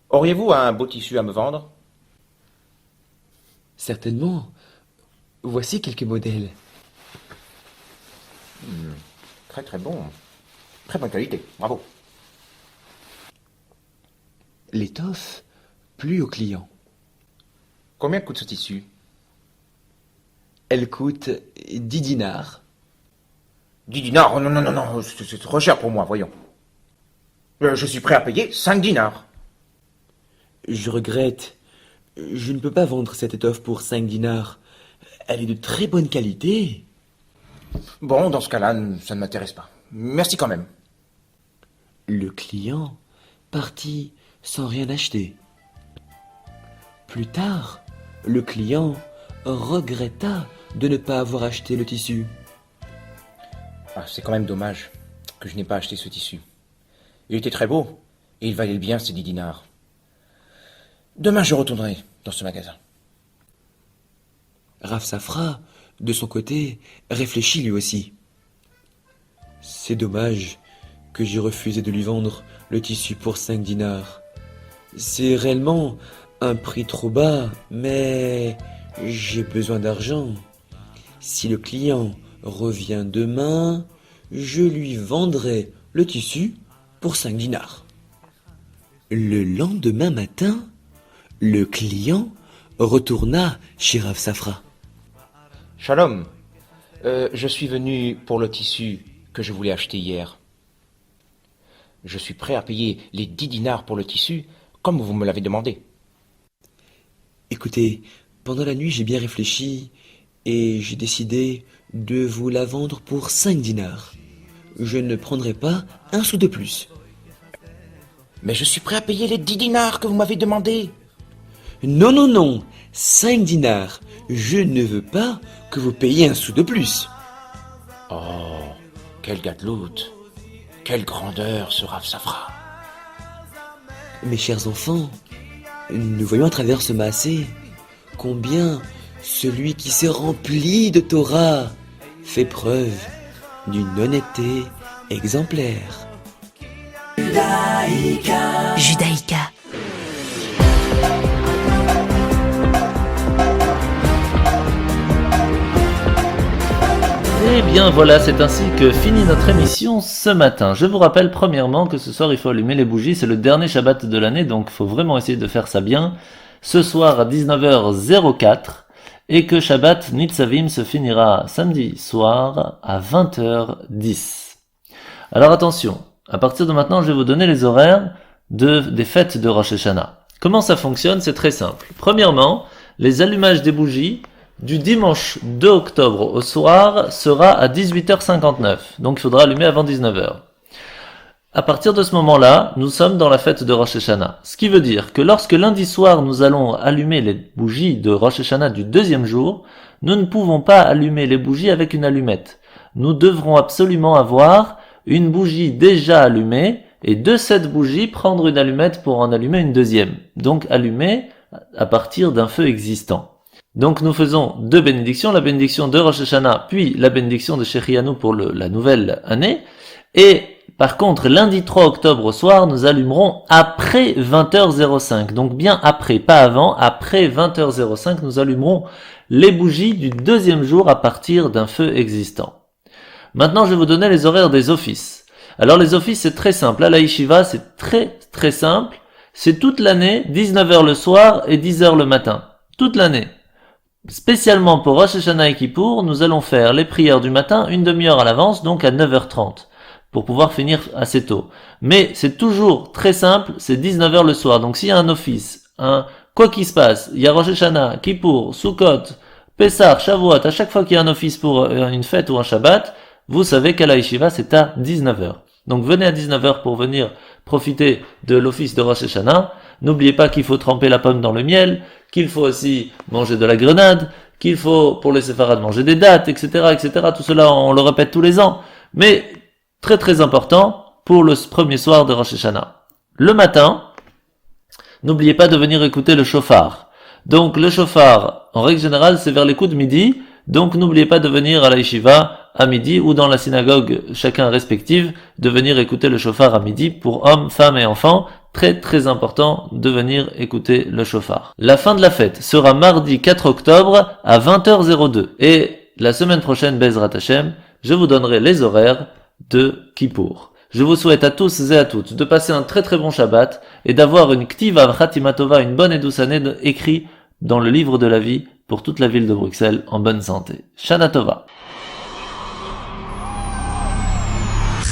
Auriez-vous un beau tissu à me vendre? Certainement. Voici quelques modèles. Très très bon. Très bonne qualité. Bravo. L'étoffe plut au client. Combien coûte ce tissu? Elle coûte 10 dinars. 10 dinars? Non, c'est trop cher pour moi, voyons. Je suis prêt à payer 5 dinars. Je regrette. Je ne peux pas vendre cette étoffe pour 5 dinars. Elle est de très bonne qualité. Bon, dans ce cas-là, ça ne m'intéresse pas. Merci quand même. Le client partit sans rien acheter. Plus tard, le client regretta de ne pas avoir acheté le tissu. C'est quand même dommage que je n'ai pas acheté ce tissu. Il était très beau et il valait bien ces 10 dinars. Demain, je retournerai dans ce magasin. Rav Safra, de son côté, réfléchit lui aussi. C'est dommage que j'ai refusé de lui vendre le tissu pour 5 dinars. C'est réellement un prix trop bas, mais j'ai besoin d'argent. Si le client revient demain, je lui vendrai le tissu pour 5 dinars. Le lendemain matin, le client retourna chez Rav Safra. Shalom, je suis venu pour le tissu que je voulais acheter hier. Je suis prêt à payer les 10 dinars pour le tissu, comme vous me l'avez demandé. Écoutez, pendant la nuit, j'ai bien réfléchi et j'ai décidé de vous la vendre pour 5 dinars. Je ne prendrai pas un sou de plus. Mais je suis prêt à payer les 10 dinars que vous m'avez demandé. Non, 5 dinars. Je ne veux pas que vous payiez un sou de plus. Oh, quelle gadloute, quelle grandeur ce Rav Safra. Mes chers enfants, nous voyons à travers ce maasé combien celui qui s'est rempli de Torah fait preuve d'une honnêteté exemplaire. Judaïka. Eh bien voilà, c'est ainsi que finit notre émission ce matin. Je vous rappelle premièrement que ce soir il faut allumer les bougies, c'est le dernier Shabbat de l'année, donc il faut vraiment essayer de faire ça bien. Ce soir à 19h04, et que Shabbat Nitzavim se finira samedi soir à 20h10. Alors attention, à partir de maintenant je vais vous donner les horaires des fêtes de Rosh Hashanah. Comment ça fonctionne? C'est très simple. Premièrement, les allumages des bougies du dimanche 2 octobre au soir sera à 18h59, donc il faudra allumer avant 19h. À partir de ce moment-là, nous sommes dans la fête de Rosh Hashanah. Ce qui veut dire que lorsque lundi soir nous allons allumer les bougies de Rosh Hashanah du deuxième jour, nous ne pouvons pas allumer les bougies avec une allumette. Nous devrons absolument avoir une bougie déjà allumée et de cette bougie prendre une allumette pour en allumer une deuxième. Donc allumer à partir d'un feu existant. Donc nous faisons deux bénédictions, la bénédiction de Rosh Hashanah, puis la bénédiction de Shechianu pour la nouvelle année. Et par contre, lundi 3 octobre au soir, nous allumerons après 20h05. Donc bien après, pas avant, après 20h05, nous allumerons les bougies du deuxième jour à partir d'un feu existant. Maintenant, je vais vous donner les horaires des offices. Alors les offices, c'est très simple. À la Yeshiva, c'est très très simple. C'est toute l'année, 19h le soir et 10h le matin. Toute l'année. Spécialement pour Rosh Hashanah et Kippour, nous allons faire les prières du matin une demi-heure à l'avance, donc à 9h30, pour pouvoir finir assez tôt. Mais c'est toujours très simple, c'est 19h le soir. Donc s'il y a un office, quoi qu'il se passe, il y a Rosh Hashanah, Kippour, Sukkot, Pessah, Shavuot, à chaque fois qu'il y a un office pour une fête ou un Shabbat, vous savez qu'à la Yeshiva c'est à 19h. Donc venez à 19h pour venir profiter de l'office de Rosh Hashanah. N'oubliez pas qu'il faut tremper la pomme dans le miel, qu'il faut aussi manger de la grenade, qu'il faut pour les séfarades manger des dattes, etc., etc. Tout cela on le répète tous les ans. Mais très très important pour le premier soir de Rosh Hashanah. Le matin, n'oubliez pas de venir écouter le shofar. Donc le shofar, en règle générale, c'est vers les coups de midi. Donc n'oubliez pas de venir à la yeshiva à midi ou dans la synagogue, chacun respective, de venir écouter le shofar à midi pour hommes, femmes et enfants. Très très important de venir écouter le shofar. La fin de la fête sera mardi 4 octobre à 20h02. Et la semaine prochaine, Bezrat Hashem, je vous donnerai les horaires de Kippour. Je vous souhaite à tous et à toutes de passer un très très bon Shabbat et d'avoir une Ktiva Chatima Tova, une bonne et douce année écrite dans le livre de la vie pour toute la ville de Bruxelles en bonne santé. Shana Tova.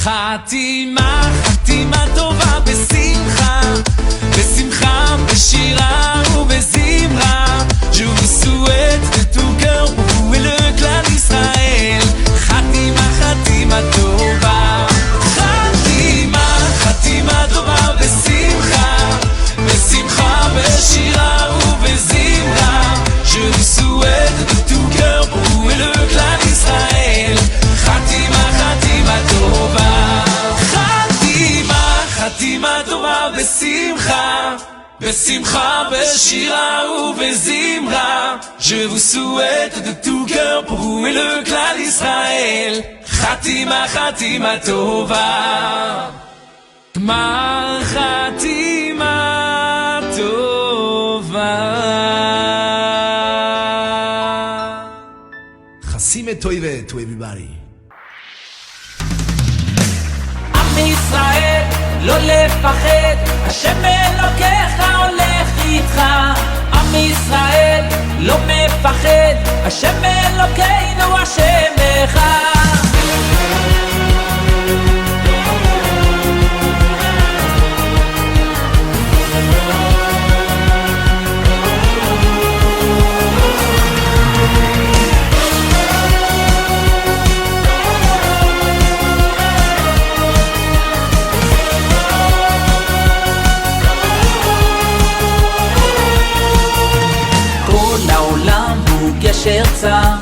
חתימה, חתימה טובה בשמחה, בשמחה, בשירה ובזמרה. Je vous souhaite de tout cœur pour vous et le clan d'Israël. חתימה, חתימה טובה. חתימה, חתימה טובה בשמחה, בשמחה, בשירה ובזמרה. Je vous souhaite de tout cœur pour vous et le clan d'Israël. חתימה, חתימה טובה. חתימה טובה בשמחה, בשמחה, בשירה ובזמרה. Je vous souhaite de tout cœur pour vous et le clan d'Israël. חתימה, חתימה טובה. גמר חתימה טובה. Chassime Toive to everybody. ישראל, לא לפחד, השם אלוקיך הולך איתך. עם ישראל, לא מפחד, השם אלוקינו השם אחד. גשר צר,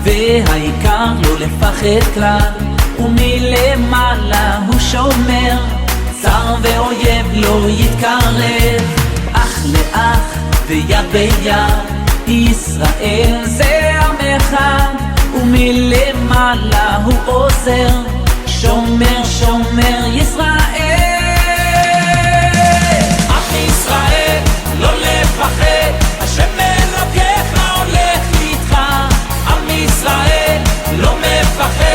והעיקר לא לפחד כלל, ומלמעלה הוא שומר, צר ואויב לא יתקרב, אח לאח ויד ביד, ישראל זה עם אחד, ומלמעלה הוא עוזר, שומר שומר ישראל. עם ישראל לא לפחד, השם אלוקיך הולך איתך. עם ישראל לא מפחד,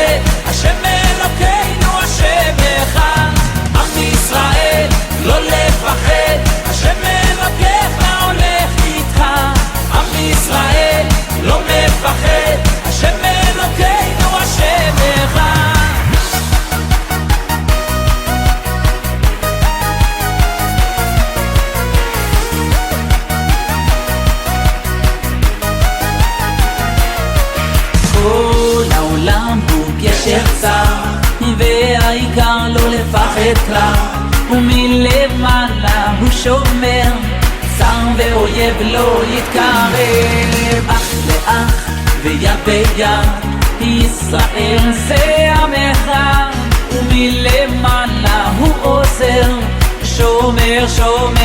לא לפחד כלל, ומלמעלה הוא שומר, צר ואויב לא יתקרב. אח לאח ויד ביד, ישראל זה עמך, ומלמעלה הוא עוזר, שומר שומר